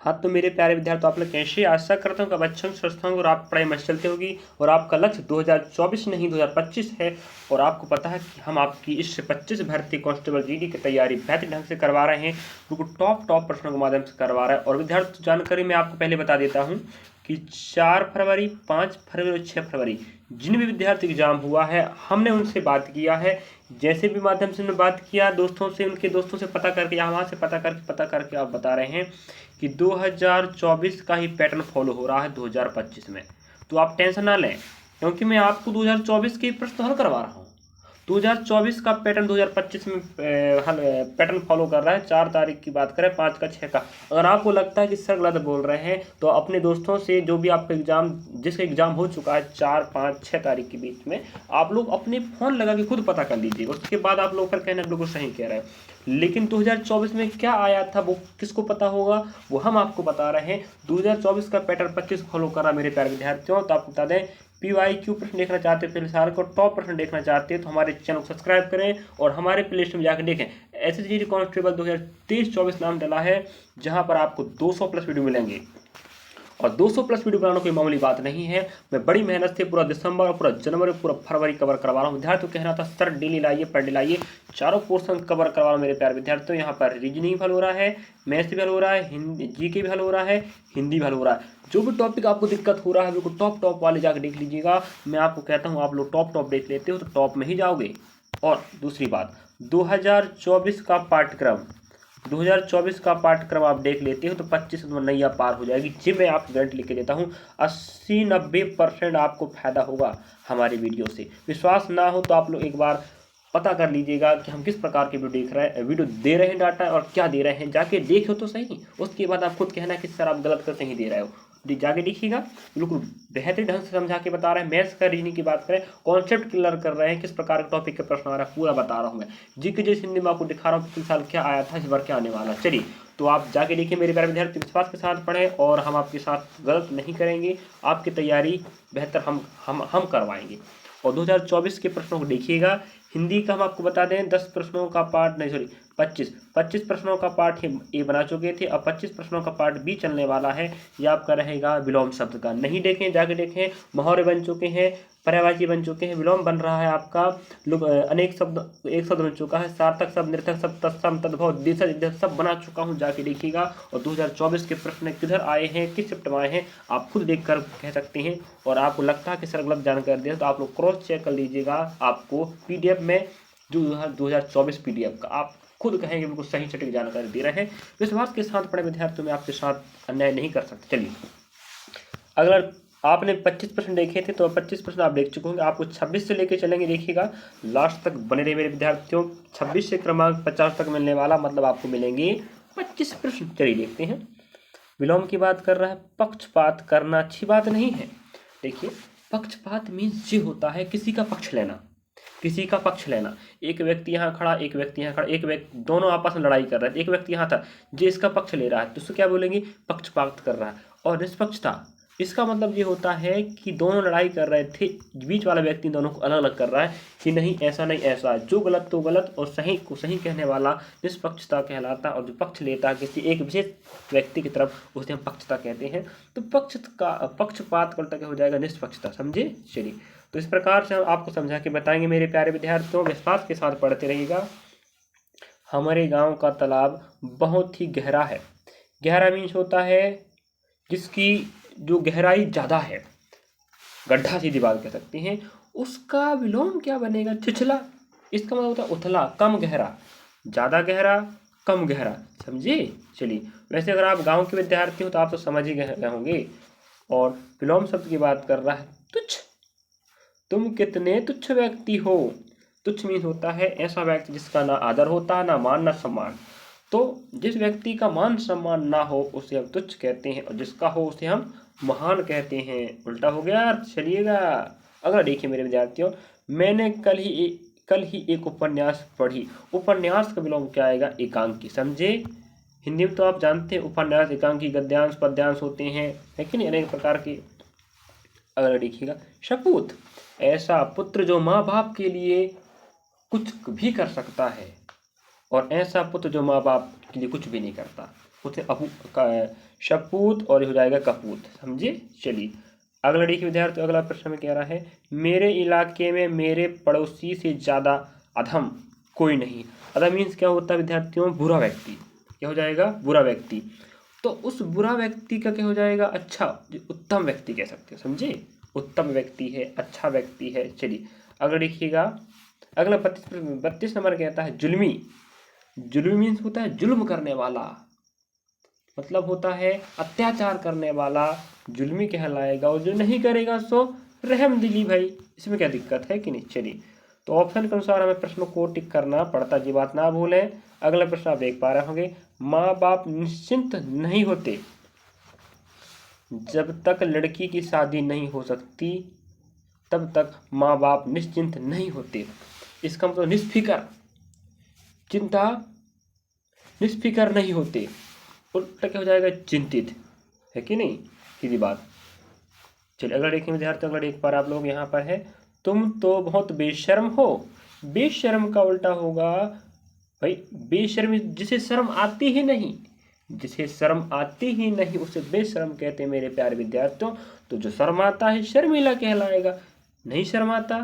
हाँ तो मेरे प्यारे विद्यार्थी, आप लोग कैसे? आशा करता हूँ कि आप अच्छे स्वस्थ होंगे और आप पढ़ाई में चलते होगी और आपका लक्ष्य 2024 नहीं 2025 है। और आपको पता है कि हम आपकी इस 25 भर्ती कांस्टेबल जीडी की तैयारी बेहतर ढंग से करवा रहे हैं, बिल्कुल टॉप प्रश्नों के माध्यम से करवा रहे हैं। और विद्यार्थी जानकारी मैं आपको पहले बता देता हूँ कि 4 फरवरी, 5 फरवरी और 6 फरवरी जिन भी विद्यार्थी एग्जाम हुआ है, हमने उनसे बात किया है। जैसे भी माध्यम से हमने बात किया दोस्तों से, उनके दोस्तों से पता करके या वहाँ से पता करके आप बता रहे हैं कि 2024 का ही पैटर्न फॉलो हो रहा है 2025 में। तो आप टेंशन ना लें, क्योंकि मैं आपको 2024 के प्रश्न हल करवा रहा हूँ। 2024 का पैटर्न 2025 में पैटर्न फॉलो कर रहा है। 4 तारीख की बात करें, 5 का 6 का। अगर आपको लगता है कि सर गलत बोल रहे हैं तो अपने दोस्तों से, जो भी आपका एग्जाम, जिसका एग्जाम हो चुका है 4, 5, 6 तारीख के बीच में, आप लोग अपने फ़ोन लगा के खुद पता कर लीजिए। उसके बाद आप लोग फिर कहना बिल्कुल सही कह रहे हैं। लेकिन 2024 में क्या आया था वो किसको पता होगा, वो हम आपको बता रहे हैं। 2024 का पैटर्न 25 फॉलो कर रहा मेरे प्यारे विद्यार्थियों। तो आपको बता दें, PYQ प्रश्न देखना चाहते हैं, फिर साल को टॉप प्रश्न देखना चाहते हैं तो हमारे चैनल को सब्सक्राइब करें और हमारे प्ले लिस्ट में जाकर देखें। SSGD कांस्टेबल 2023-24 नाम डला है, जहां पर आपको 200 प्लस वीडियो मिलेंगे। और 200 प्लस वीडियो बनाना कोई मामूली बात नहीं है। मैं बड़ी मेहनत से पूरा दिसंबर और पूरा जनवरी, पूरा फरवरी कवर करवा रहा हूँ। विद्यार्थियों को कहना था सर डेली लाइए, पर डे लाइए, चारों पोर्सन कवर करवा रहा हूँ मेरे प्यारे विद्यार्थियों। यहाँ पर रीजनिंग भी हल हो रहा है, मैथ्स भी हल हो रहा है, हिंदी GK भी हल हो रहा है, हिंदी भी हल हो रहा है। जो भी टॉपिक आपको दिक्कत हो रहा है बिल्कुल टॉप वाले जाकर देख लीजिएगा। मैं आपको कहता हूँ आप लोग टॉप देख लेते हो तो टॉप में ही जाओगे। और दूसरी बात, 2024 का पाठ्यक्रम 2024 का पाठ्यक्रम आप देख लेते हो तो 25 में नैया पार हो जाएगी। जी मैं आपको गारंटी लिख के देता हूँ, 80-90% आपको फायदा होगा हमारी वीडियो से। विश्वास ना हो तो आप लोग एक बार पता कर लीजिएगा कि हम किस प्रकार की वीडियो दे रहे हैं डाटा और क्या दे रहे हैं। जाके देखो तो सही, उसके बाद आप खुद कहना कि सर आप गलत कर सही दे रहे हो। जाके देखिएगा, बिल्कुल बेहतरीन ढंग से समझा के बता रहे हैं। मैथ्स का रीजनिंग की बात करें, कॉन्सेप्ट क्लियर कर रहे हैं, किस प्रकार के टॉपिक के प्रश्न आ रहा है पूरा बता रहा हूँ मैं। जीके जैसे हिंदी में आपको दिखा रहा हूँ पिछले साल क्या आया था, इस बार क्या आने वाला। चलिए तो आप जाके देखिए मेरे प्यारे विद्यार्थी, विश्वास के साथ पढ़ें और हम आपके साथ गलत नहीं करेंगे। आपकी तैयारी बेहतर हम करवाएंगे। और 2024 के प्रश्नों को देखिएगा। हिंदी का हम आपको बता दें 10 प्रश्नों का पार्ट, नहीं सॉरी 25 प्रश्नों का पार्ट ये बना चुके थे। अब 25 प्रश्नों का पार्ट भी चलने वाला है। ये आपका रहेगा विलोम शब्द का। नहीं देखें, जाके देखें। मुहावरे बन चुके हैं, पर्यायवाची बन चुके हैं, विलोम बन रहा है आपका, अनेक शब्द एक शब्द बन चुका है, सार्थक शब्द, निर्थक शब्द, तत्सम, तद्भव, दिशा सब बना चुका हूँ, जाके देखिएगा। और 2024 के प्रश्न किधर आए हैं, किस शिफ्ट में आए हैं, आप खुद देख कर कह सकते हैं। और आपको लगता है कि सर गलत जानकारी दिया तो आप लोग क्रॉस चेक कर लीजिएगा। आपको PDF में जो 2024 PDF का आप खुद कहेंगे बिल्कुल सही सटीक जानकारी दे रहे हैं। विश्वास के साथ पढ़े विद्यार्थियों में आपके साथ अन्याय नहीं कर सकते। चलिए, अगर आपने 25% देखे थे तो 25% आप देख चुके होंगे। आपको 26 से लेके चलेंगे, देखिएगा लास्ट तक बने रहे मेरे विद्यार्थियों। 26 से क्रमांक 50 तक मिलने वाला, मतलब आपको मिलेंगे 25 प्रश्न। चलिए देखते हैं। विलोम की बात कर रहा है, पक्षपात करना अच्छी बात नहीं है। देखिए, पक्षपात मीन्स ये होता है किसी का पक्ष लेना, किसी का पक्ष लेना। एक व्यक्ति यहाँ खड़ा, एक व्यक्ति यहाँ खड़ा, एक व्यक्ति, दोनों आपस में लड़ाई कर रहे थे, एक व्यक्ति यहाँ था जो इसका पक्ष ले रहा है तो उसको क्या बोलेंगे, पक्षपात कर रहा है। और निष्पक्षता, इसका मतलब ये होता है कि दोनों लड़ाई कर रहे थे, बीच वाला व्यक्ति दोनों को अलग अलग कर रहा है कि नहीं ऐसा नहीं ऐसा, जो गलत तो गलत और सही को सही कहने वाला निष्पक्षता कहलाता है। और जो पक्ष लेता है किसी एक विशेष व्यक्ति की तरफ, उसे हम पक्षता कहते हैं। तो पक्षपात करता क्या हो जाएगा, निष्पक्षता। समझे? चलिए, तो इस प्रकार से हम आपको समझा के बताएंगे मेरे प्यारे विद्यार्थियों। विश्वास के साथ पढ़ते रहिएगा। हमारे गांव का तालाब बहुत ही गहरा है। गहरा मीन्स होता है जिसकी जो गहराई ज़्यादा है, गड्ढा सीधी बात कह सकते हैं। उसका विलोम क्या बनेगा, छिछला। इसका मतलब होता है उथला, कम गहरा, ज़्यादा गहरा, कम गहरा। समझे? चलिए, वैसे अगर आप गांव के विद्यार्थी हो तो आप तो समझ ही गए होंगे। और विलोम शब्द की बात कर रहा है, तुच्छ। तुम कितने तुच्छ व्यक्ति हो। तुच्छ मीन होता है ऐसा व्यक्ति जिसका ना आदर होता है, ना मान, ना सम्मान। तो जिस व्यक्ति का मान सम्मान ना हो उसे हम तुच्छ कहते हैं, और जिसका हो उसे हम महान कहते हैं। उल्टा हो गया। चलिएगा, अगर देखिए मेरे विद्यार्थियों, मैंने कल ही एक उपन्यास पढ़ी। उपन्यास का विलोम क्या आएगा, एकांकी। समझे? हिंदी में तो आप जानते हैं उपन्यास, एकांकी, गद्यांश, पद्यांश होते हैं, है कि नहीं, अनेक प्रकार के। अगर देखिएगा, सपूत, ऐसा पुत्र जो माँ बाप के लिए कुछ भी कर सकता है, और ऐसा पुत्र जो माँ बाप के लिए कुछ भी नहीं करता। उसे शपूत और ये हो जाएगा कपूत। समझे। चलिए अगला देखिए विद्यार्थी, अगला प्रश्न में कह रहा है मेरे इलाके में मेरे पड़ोसी से ज़्यादा अधम कोई नहीं। अधम मीन्स क्या होता है विद्यार्थियों, बुरा व्यक्ति। क्या हो जाएगा, बुरा व्यक्ति। तो उस बुरा व्यक्ति का क्या हो जाएगा, अच्छा, उत्तम व्यक्ति कह सकते हो। समझे, उत्तम व्यक्ति है, अच्छा व्यक्ति है। चलिए अगला देखिएगा, अगला 32 नंबर कहता है जुल्मी। जुल्मी मीन्स होता है जुल्म करने वाला, मतलब होता है अत्याचार करने वाला जुल्मी कहलाएगा। और जो नहीं करेगा सो रहम दिली भाई, इसमें क्या दिक्कत है कि नहीं। चलिए तो ऑप्शन के अनुसार हमें प्रश्न को टिक करना पड़ता, जी बात ना भूलें। अगला प्रश्न आप देख पा रहे होंगे, माँ बाप निश्चिंत नहीं होते जब तक लड़की की शादी नहीं हो सकती, तब तक माँ बाप निश्चिंत नहीं होते। इसका मतलब निष्फिकर, चिंता, निष्फिकर नहीं होते। उल्टा क्या हो जाएगा, चिंतित, है कि नहीं, सीधी बात। चलिए अगला देखें विद्यार्थी, अगला देख पा रहे आप लोग यहाँ पर है, तुम तो बहुत बेशर्म हो। बेशर्म का उल्टा होगा भाई, बेशर्म जिसे शर्म आती ही नहीं, जिसे शर्म आती ही नहीं उसे बेशर्म कहते हैं मेरे प्यारे विद्यार्थियों। तो जो शर्म आता है शर्मीला कहलाएगा, नहीं शर्म आता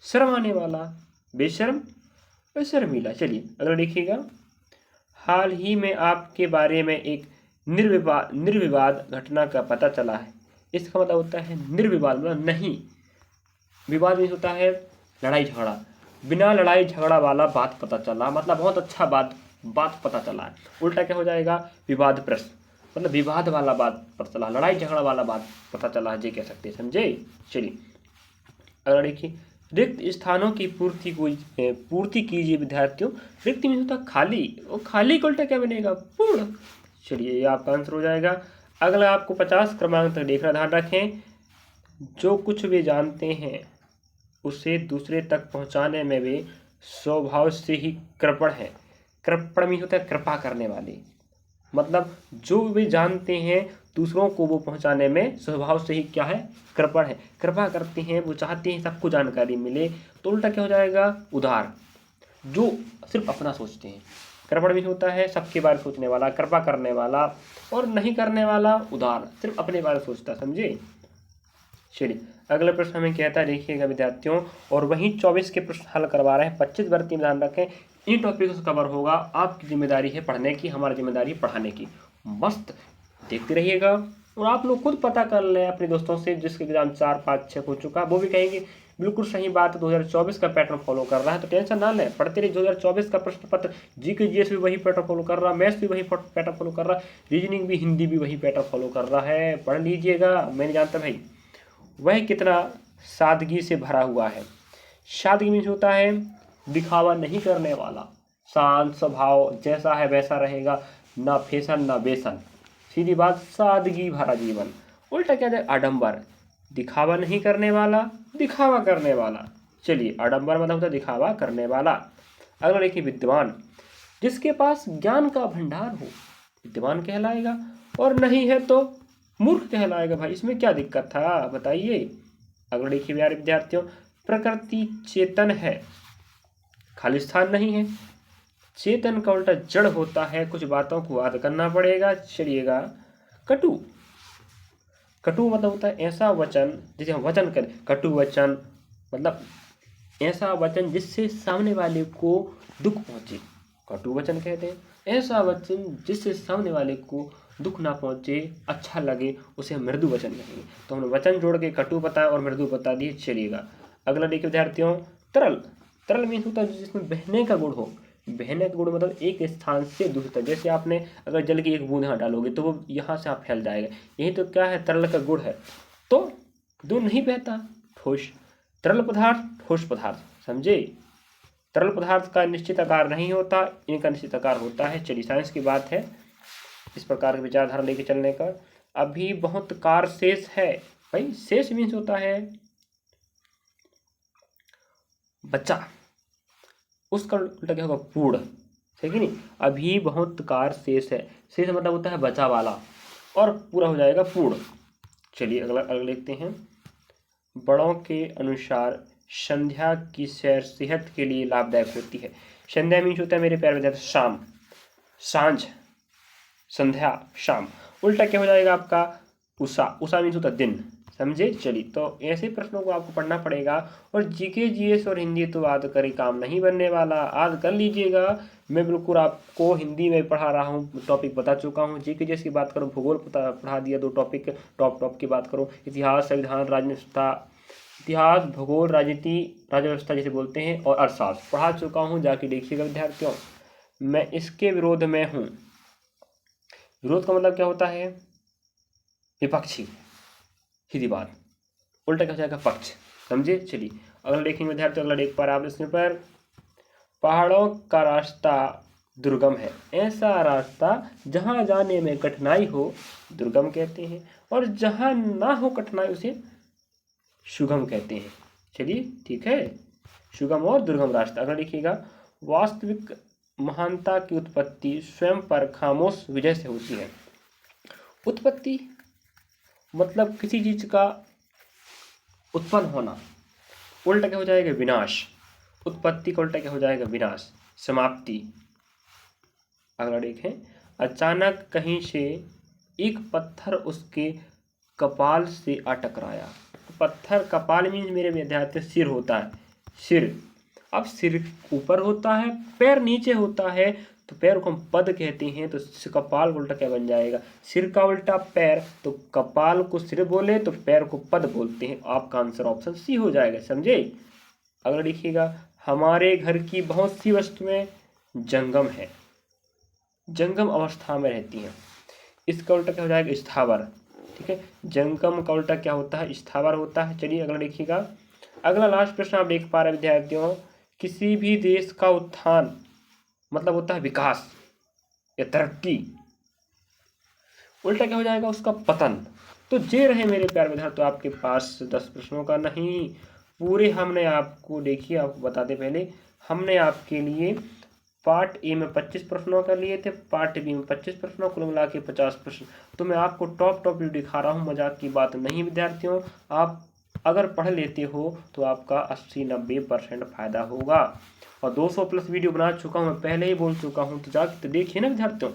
शर्माने वाला, बेशर्म और शर्मीला। चलिए अगला देखिएगा, हाल ही में आपके बारे में एक निर्विवाद घटना का पता चला है। इसका मतलब होता है निर्विवाद, मतलब नहीं, विवाद में होता है लड़ाई झगड़ा, बिना लड़ाई झगड़ा वाला बात पता चला, मतलब बहुत अच्छा बात पता चला है। उल्टा क्या हो जाएगा, विवाद प्रश्न, मतलब विवाद वाला बात पता चला, लड़ाई झगड़ा वाला बात पता चला है, ये कह सकते हैं। समझे। चलिए अगला देखिए, रिक्त स्थानों की पूर्ति कीजिए विद्यार्थियों। रिक्त में होता खाली, और खाली का उल्टा क्या बनेगा, पूर्ण। चलिए ये आपका आंसर हो जाएगा। अगला आपको 50 क्रमांक तक देखना, ध्यान रखें, जो कुछ वे जानते हैं उसे दूसरे तक पहुंचाने में वे स्वभाव से ही कृपण है। कृपण में होता है कृपा करने वाले, मतलब जो वे जानते हैं दूसरों को वो पहुंचाने में स्वभाव से ही क्या है, कृपण है, कृपा करते हैं, वो चाहते हैं सबको जानकारी मिले। तो उल्टा क्या हो जाएगा, उदार, जो सिर्फ अपना सोचते हैं। कृपण भी होता है सबके बारे में सोचने वाला, कृपा करने वाला, और नहीं करने वाला उदार, सिर्फ अपने बारे में सोचता। समझे। चलिए अगला प्रश्न हमें कहता है, देखिएगा विद्यार्थियों, और वहीं 24 के प्रश्न हल करवा रहे हैं 25 भर्ती में, ध्यान रखें इन टॉपिक से कवर होगा। आपकी जिम्मेदारी है पढ़ने की, हमारी जिम्मेदारी पढ़ाने की। मस्त देखते रहिएगा, और आप लोग खुद पता कर लें अपने दोस्तों से जिसके एग्जाम 4, 5, 6 हो चुका, वो भी कहेंगे बिल्कुल सही बात है, 2024 का पैटर्न फॉलो कर रहा है। तो टेंशन ना लें, पढ़ते रहिए। 2024 का प्रश्न पत्र जीके जीएस भी वही पैटर्न फॉलो कर रहा, मैथ्स भी वही पैटर्न फॉलो कर रहा, रीजनिंग भी, हिंदी भी वही पैटर्न फॉलो कर रहा है। पढ़ लीजिएगा, मैं नहीं जानता भाई वह कितना सादगी से भरा हुआ है। सादगी मीन्स होता है दिखावा नहीं करने वाला, शांत स्वभाव, जैसा है वैसा रहेगा, ना फैशन ना बेसन, सीधी बात, सादगी भरा जीवन। उल्टा क्या है, आडंबर, दिखावा नहीं करने वाला, दिखावा करने वाला। चलिए आडंबर मतलब होता है दिखावा करने वाला। अगला देखिए, विद्वान, जिसके पास ज्ञान का भंडार हो विद्वान कहलाएगा, और नहीं है तो मूर्ख कहलाएगा। भाई इसमें क्या दिक्कत था बताइए। अगला देखिए यार विद्यार्थियों, प्रकृति चेतन है, खालिस्तान नहीं है। चेतन का उल्टा जड़ होता है, कुछ बातों को याद करना पड़ेगा। चलिएगा, कटु, कटु मतलब होता है ऐसा वचन जिसे हम वचन करें, कटु वचन मतलब ऐसा वचन जिससे सामने वाले को दुख पहुंचे, कटु वचन कहते हैं। ऐसा वचन जिससे सामने वाले को दुख ना पहुंचे, अच्छा लगे, उसे हम मृदु वचन कहेंगे। तो हमने वचन जोड़ के कटु बताया और मृदु बता दिए। चलिएगा अगला देखिए विद्यार्थियों, तरल, तरल मीन्स होता है जिसमें बहने का गुण हो। बहने का गुण मतलब एक स्थान से दूसरे तक, जैसे आपने अगर जल की एक बूंद यहाँ डालोगे तो वो यहाँ से आप फैल जाएगा, यही तो क्या है, तरल का गुण है। तो दूध नहीं बहता, ठोस, तरल पदार्थ, ठोस पदार्थ। समझे। तरल पदार्थ का निश्चित आकार नहीं होता, इनका निश्चित आकार होता है। चलिए साइंस की बात है इस प्रकार की विचारधारा लेके चलने का। अभी बहुत कार शेष है, भाई शेष मीन्स होता है बच्चा, उसका उल्टा क्या होगा, पूर्ण, है कि नहीं। अभी बहुत कार शेष है, शेष मतलब होता है बचा वाला, और पूरा हो जाएगा पूर्ण। चलिए अगला अगला देखते हैं, बड़ों के अनुसार संध्या की सैर सेहत के लिए लाभदायक होती है। संध्या मीन्स होता है मेरे प्यारे विद्यार्थी शाम, सांझ, संध्या, शाम। उल्टा क्या हो जाएगा आपका? उषा, उषा मीन्स होता दिन, समझे। चलिए, तो ऐसे प्रश्नों को आपको पढ़ना पड़ेगा। और जीके जीएस और हिंदी तो आज करे काम नहीं बनने वाला, आज कर लीजिएगा। मैं बिल्कुल आपको हिंदी में पढ़ा रहा हूँ, टॉपिक बता चुका हूँ। जीके जीएस की बात करूँ, भूगोल पढ़ा दिया, 2 टॉपिक टॉप की बात करूँ, इतिहास, संविधान, राजनीति, इतिहास, भूगोल, राजनीति, राज्य व्यवस्था जिसे बोलते हैं, और अर्थशास्त्र पढ़ा चुका हूँ, जाके देखिएगा विद्यार्थियों। मैं इसके विरोध में हूँ। विरोध का मतलब क्या होता है? विपक्षी, सीधी बात। उल्टा क्या हो जाएगा? पक्ष, समझे। चलिए अगला देखेंगे विद्यार्थी, अगला देख पा रहे आप इसमें पर, पहाड़ों का रास्ता दुर्गम है, ऐसा रास्ता जहां जाने में कठिनाई हो दुर्गम कहते हैं, और जहां ना हो कठिनाई उसे सुगम कहते हैं। चलिए ठीक है, सुगम और दुर्गम रास्ता। अगला देखिएगा, वास्तविक महानता की उत्पत्ति स्वयं पर खामोश विजय से होती है। उत्पत्ति मतलब किसी चीज का उत्पन्न होना। उल्टा क्या हो जाएगा? विनाश। उत्पत्ति का उल्टा क्या हो जाएगा? विनाश, समाप्ति। अगला देखें, अचानक कहीं से एक पत्थर उसके कपाल से आ टकराया। पत्थर, कपाल मीन्स मेरे विद्यार्थी सिर होता है, सिर। अब सिर ऊपर होता है, पैर नीचे होता है, तो पैर को हम पद कहते हैं, तो कपाल उल्टा क्या बन जाएगा? सिर का उल्टा पैर, तो कपाल को सिर बोले तो पैर को पद बोलते हैं। आपका आंसर ऑप्शन सी हो जाएगा, समझे। अगला देखिएगा, हमारे घर की बहुत सी वस्तुएं जंगम है, जंगम अवस्था में रहती हैं। इसका उल्टा क्या हो जाएगा? स्थावर, ठीक है। जंगम का उल्टा क्या होता है? स्थावर होता है। चलिए अगला देखिएगा, अगला लास्ट प्रश्न आप देख पा रहे विद्यार्थियों, किसी भी देश का उत्थान मतलब होता है विकास या तरक्की, उल्टा क्या हो जाएगा? उसका पतन। तो जे रहे मेरे प्यारे विद्यार्थियों आपके पास 10 प्रश्नों का नहीं, पूरे हमने आपको, देखिए आपको बताते पहले, हमने आपके लिए पार्ट ए में 25 प्रश्नों का लिए थे, पार्ट बी में 25 प्रश्नों, कुल मिला के 50 प्रश्न। तो मैं आपको टॉप व्यू दिखा रहा हूँ, मजाक की बात नहीं विद्यार्थियों। आप अगर पढ़ लेते हो तो आपका 80-90% फायदा होगा। और 200 प्लस वीडियो बना चुका हूँ, मैं पहले ही बोल चुका हूँ, तो जाके तो देखिए ना विद्यार्थियों।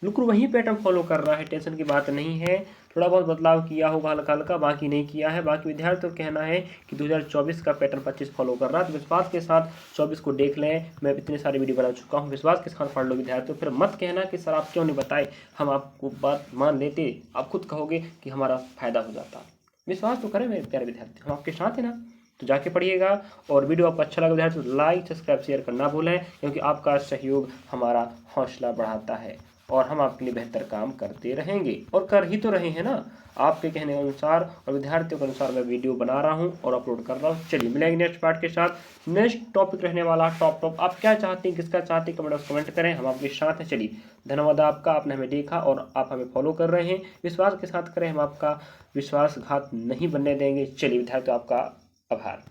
बिल्कुल वही पैटर्न फॉलो कर रहा है, टेंशन की बात नहीं है। थोड़ा बहुत बदलाव किया होगा हल्का हल्का, बाकी नहीं किया है। बाकी विद्यार्थियों का कहना है कि 2024 का पैटर्न 25 फॉलो कर रहा है, तो विश्वास के साथ 24 को देख लें। मैं इतने सारे वीडियो बना चुका हूँ, विश्वास के साथ पढ़ लो विद्यार्थियों। फिर मत कहना कि सर आप क्यों नहीं बताए, हम आपको बात मान लेते, आप खुद कहोगे कि हमारा फायदा हो जाता। विश्वास तो करें मेरे प्यारे विद्यार्थी, हम आपके साथ हैं ना। तो जाके पढ़िएगा, और वीडियो आपको अच्छा लगा विद्यार्थी तो लाइक सब्सक्राइब शेयर करना भूलें, क्योंकि आपका सहयोग हमारा हौसला बढ़ाता है, और हम आपके लिए बेहतर काम करते रहेंगे, और कर ही तो रहे हैं ना। आपके कहने के अनुसार और विद्यार्थियों के अनुसार मैं वीडियो बना रहा हूं और अपलोड कर रहा हूं। चलिए मिलेंगे नेक्स्ट पार्ट के साथ। नेक्स्ट टॉपिक रहने वाला टॉप। आप क्या चाहते हैं, किसका चाहते हैं, कमेंट करें, हम आपके साथ हैं। चलिए धन्यवाद आपका, आपने हमें देखा और आप हमें फॉलो कर रहे हैं। विश्वास के साथ करें, हम आपका विश्वासघात नहीं बनने देंगे। चलिए विद्यार्थियों, आपका आभार।